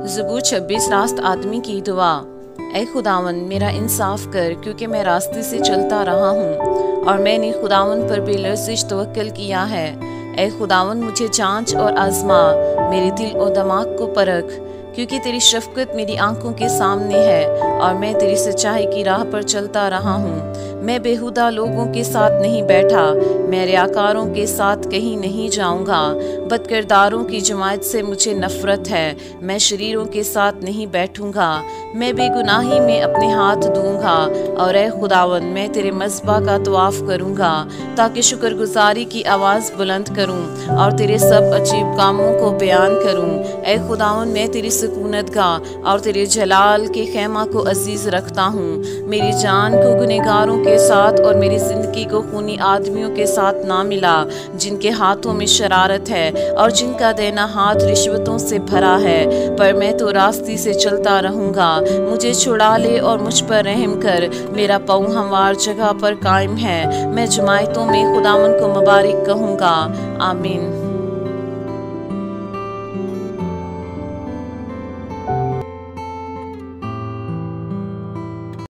ज़बूर 26 रास्त आदमी की दुआ। ऐ खुदावन मेरा इंसाफ कर, क्योंकि मैं रास्ते से चलता रहा हूँ और मैंने खुदावन पर बेलर्जिश तवक्कल किया है। ऐ खुदावन मुझे जांच और आजमा, मेरे दिल और दिमाग को परख, क्योंकि तेरी शफकत मेरी आंखों के सामने है और मैं तेरी सच्चाई की राह पर चलता रहा हूँ। मैं बेहुदा लोगों के साथ नहीं बैठा, मैं रियाकारों के साथ कहीं नहीं जाऊंगा। बदकिरदारों की जमात से मुझे नफरत है, मैं शरीरों के साथ नहीं बैठूंगा। मैं बेगुनाही में अपने हाथ दूंगा और ऐ खुदावन मैं तेरे मज़बा का तवाफ़ करूंगा, ताकि शुक्रगुजारी की आवाज़ बुलंद करूं और तेरे सब अजीब कामों को बयान करूं। ऐ खुदावन मैं तेरी सुकूनत गाह और तेरे जलाल के खेमा को अजीज़ रखता हूँ। मेरी जान को गुनहगारों के साथ और मेरी ज़िंदगी को खूनी आदमियों के साथ ना मिला, जिनके हाथों में शरारत है और जिनका देना हाथ रिश्वतों से भरा है। पर मैं तो रास्ते से चलता रहूँगा। मुझे छुड़ा ले और मुझ पर रहम कर, मेरा पाँव हमवार जगह पर कायम है। मैं जमायतों में खुदावन को मुबारक कहूँगा। आमीन।